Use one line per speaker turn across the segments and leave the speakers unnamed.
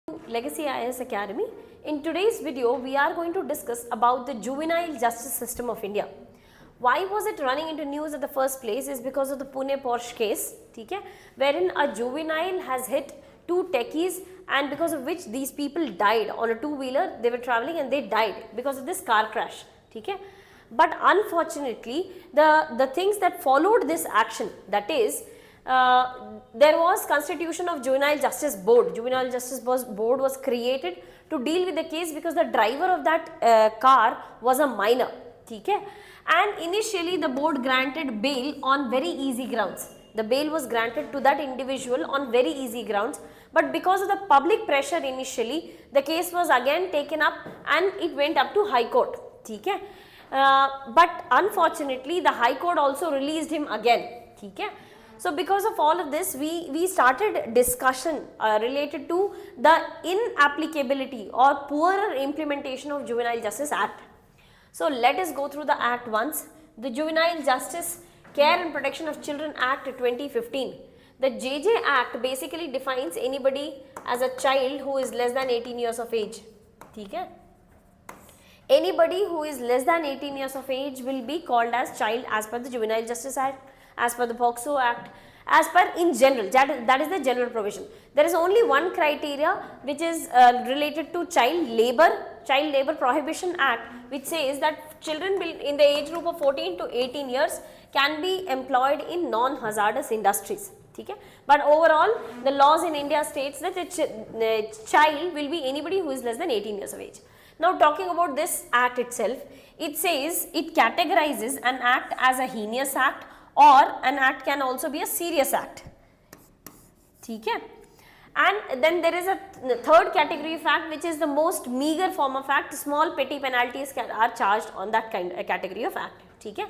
Legacy IAS Academy. In today's video, we are going to discuss about the juvenile justice system of India. Why was it running into news at the first place is because of the Pune Porsche case, okay, wherein a juvenile has hit two techies and because of which these people died on a two-wheeler. They were traveling and they died because of this car crash, okay. But unfortunately, the things that followed this action, that is, there was constitution of Juvenile Justice Board. Juvenile Justice Board was created to deal with the case because the driver of that car was a minor, okay? And initially the board granted bail on very easy grounds. The bail was granted to that individual on very easy grounds, but because of the public pressure initially, the case was again taken up and it went up to High Court, okay? But unfortunately the High Court also released him again, okay? So because of all of this, we started discussion related to the inapplicability or poorer implementation of Juvenile Justice Act. So let us go through the act once. The Juvenile Justice Care and Protection of Children Act 2015. The JJ Act basically defines anybody as a child who is less than 18 years of age. Okay? Anybody who is less than 18 years of age will be called as child as per the Juvenile Justice Act, as per the POCSO Act, as per in general, that is the general provision. There is only one criteria which is related to Child Labor Prohibition Act, which says that children in the age group of 14 to 18 years can be employed in non-hazardous industries. Okay? But overall, the laws in India states that a child will be anybody who is less than 18 years of age. Now talking about this act itself, it says it categorizes an act as a heinous act, or an act can also be a serious act. Okay? And then there is a third category of act which is the most meager form of act. Small petty penalties are charged on that category of act. Okay?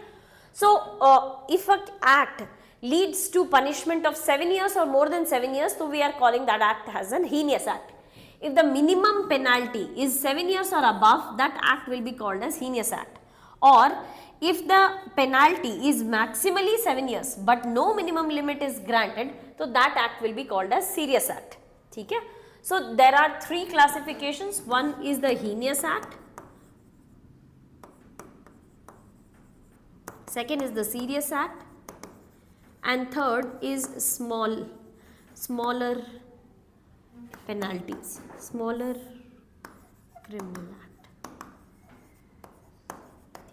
So if an act leads to punishment of 7 years or more than 7 years, so we are calling that act as an heinous act. If the minimum penalty is 7 years or above, that act will be called as heinous act. Or if the penalty is maximally 7 years but no minimum limit is granted, so that act will be called as serious act. Okay? So there are three classifications. One is the heinous act, second is the serious act, and third is smaller penalties, smaller criminal act.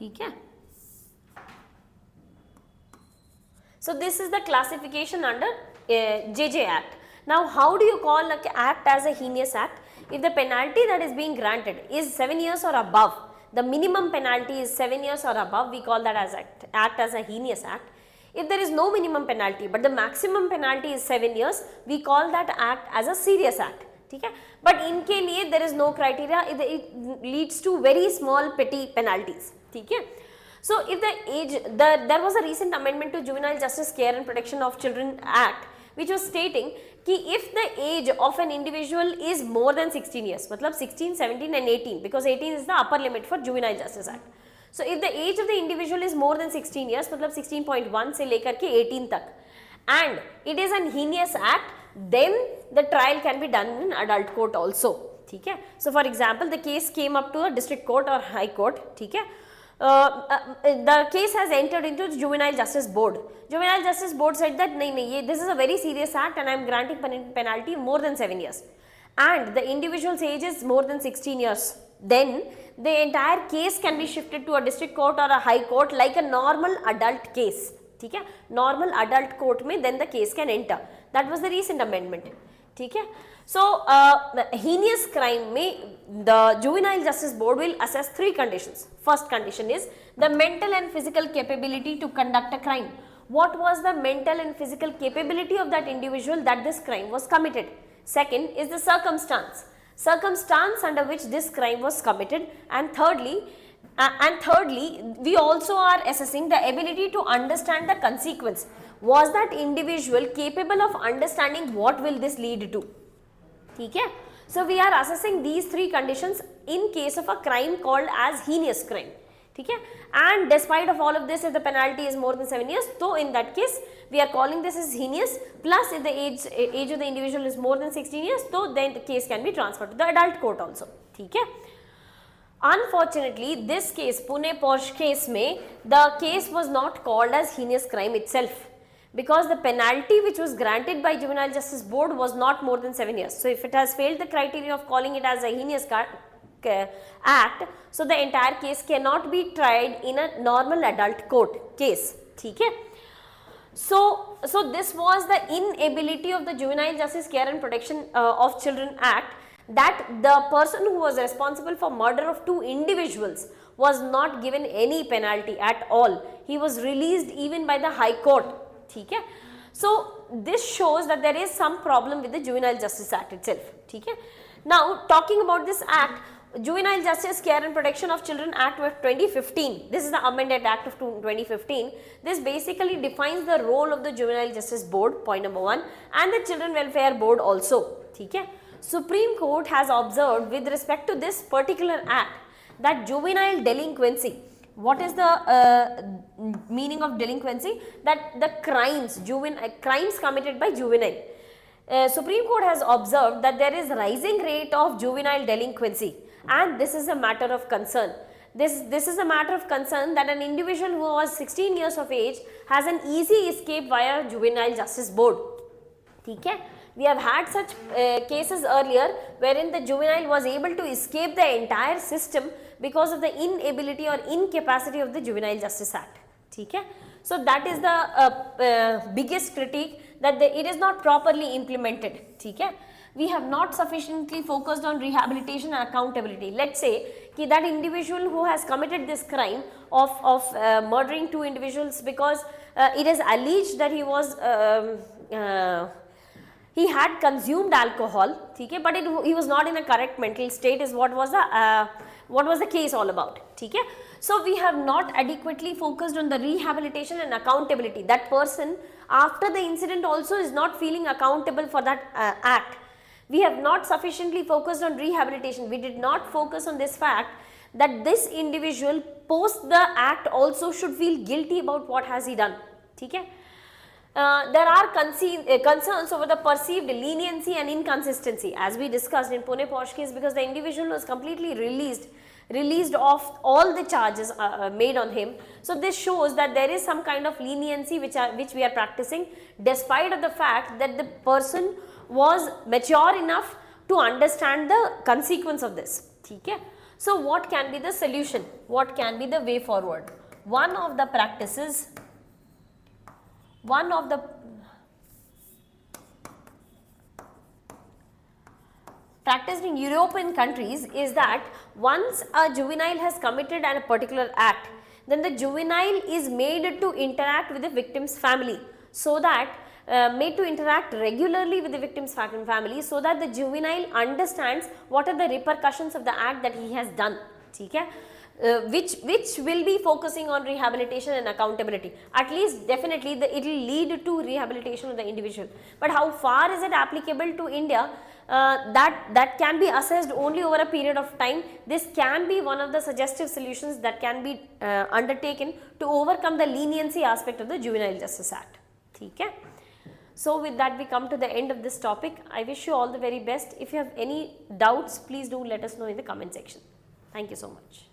Okay? So this is the classification under JJ Act. Now how do you call an act as a heinous act? If the penalty that is being granted is 7 years or above, the minimum penalty is 7 years or above, we call that as act as a heinous act. If there is no minimum penalty but the maximum penalty is 7 years, we call that act as a serious act. Okay? But in के लिए there is no criteria, it leads to very small petty penalties. Okay? So if the age, there was a recent amendment to Juvenile Justice Care and Protection of Children Act which was stating कि if the age of an individual is more than 16 years, मतलब 16, 17 and 18, because 18 is the upper limit for Juvenile Justice Act. So if the age of the individual is more than 16 years, मतलब 16.1 से लेकर के 18 तक, and it is an heinous act, then the trial can be done in adult court also. Okay? So for example, the case came up to a district court or high court. Okay? The case has entered into the Juvenile Justice Board. Juvenile Justice Board said that this is a very serious act and I am granting penalty more than 7 years. And the individual's age is more than 16 years. Then the entire case can be shifted to a district court or a high court like a normal adult case. Okay? Normal adult court mein then the case can enter. That was the recent amendment. Okay? So heinous crime mein the Juvenile Justice Board will assess three conditions. First condition is the mental and physical capability to conduct a crime. What was the mental and physical capability of that individual that this crime was committed? Second is the circumstance under which this crime was committed, and thirdly, we also are assessing the ability to understand the consequence. Was that individual capable of understanding what will this lead to? Okay? So we are assessing these three conditions in case of a crime called as heinous crime. ठीक है. And despite of all of this, if the penalty is more than 7 years, so in that case we are calling this as heinous. Plus if the age of the individual is more than 16 years, so then the case can be transferred to the adult court also. ठीक है. Unfortunately, this case, Pune Porsche case में, the case was not called as heinous crime itself, because the penalty which was granted by Juvenile Justice Board was not more than 7 years. So if it has failed the criteria of calling it as a heinous act, so the entire case cannot be tried in a normal adult court case. ठीक है. So this was the inability of the Juvenile Justice Care and Protection of Children Act, that the person who was responsible for murder of 2 individuals was not given any penalty at all. He was released even by the High Court. ठीक है. So this shows that there is some problem with the Juvenile Justice Act itself. ठीक है. Now talking about this act, Juvenile Justice Care and Protection of Children Act of 2015, this is the amended act of 2015. This basically defines the role of the Juvenile Justice Board, point number 1, and the Children Welfare Board also. ठीक है. Supreme Court has observed with respect to this particular act that juvenile delinquency, what is the meaning of delinquency? That the crimes committed by juvenile. Supreme Court has observed that there is rising rate of juvenile delinquency, and this is a matter of concern. This is a matter of concern that an individual who was 16 years of age has an easy escape via Juvenile Justice Board. ठीक है. We have had such cases earlier wherein the juvenile was able to escape the entire system because of the inability or incapacity of the Juvenile Justice Act. ठीक है. So that is the biggest critique, that it is not properly implemented. ठीक है. We have not sufficiently focused on rehabilitation and accountability. Let's say कि that individual who has committed this crime of murdering 2 individuals because it is alleged that he had consumed alcohol, ठीक है, but he was not in a correct mental state is what was the case all about. ठीक है. So we have not adequately focused on the rehabilitation and accountability. That person after the incident also is not feeling accountable for that act. We have not sufficiently focused on rehabilitation. We did not focus on this fact that this individual post the act also should feel guilty about what has he done. ठीक है. There are concerns over the perceived leniency and inconsistency, as we discussed in Pune Porsche case, because the individual was completely released of all the charges made on him. So this shows that there is some kind of leniency which we are practicing, despite of the fact that the person was mature enough to understand the consequence of this. ठीक है. So what can be the solution? What can be the way forward? One of the practiced in European countries is that once a juvenile has committed a particular act, then the juvenile is made to interact with the victim's family, so that made to interact regularly with the victim's family, so that the juvenile understands what are the repercussions of the act that he has done. ठीक है. Which will be focusing on rehabilitation and accountability. At least definitely it will lead to rehabilitation of the individual. But how far is it applicable to India? That can be assessed only over a period of time. This can be one of the suggestive solutions that can be undertaken to overcome the leniency aspect of the Juvenile Justice Act. ठीक है. So with that we come to the end of this topic. I wish you all the very best. If you have any doubts, please do let us know in the comment section. Thank you so much.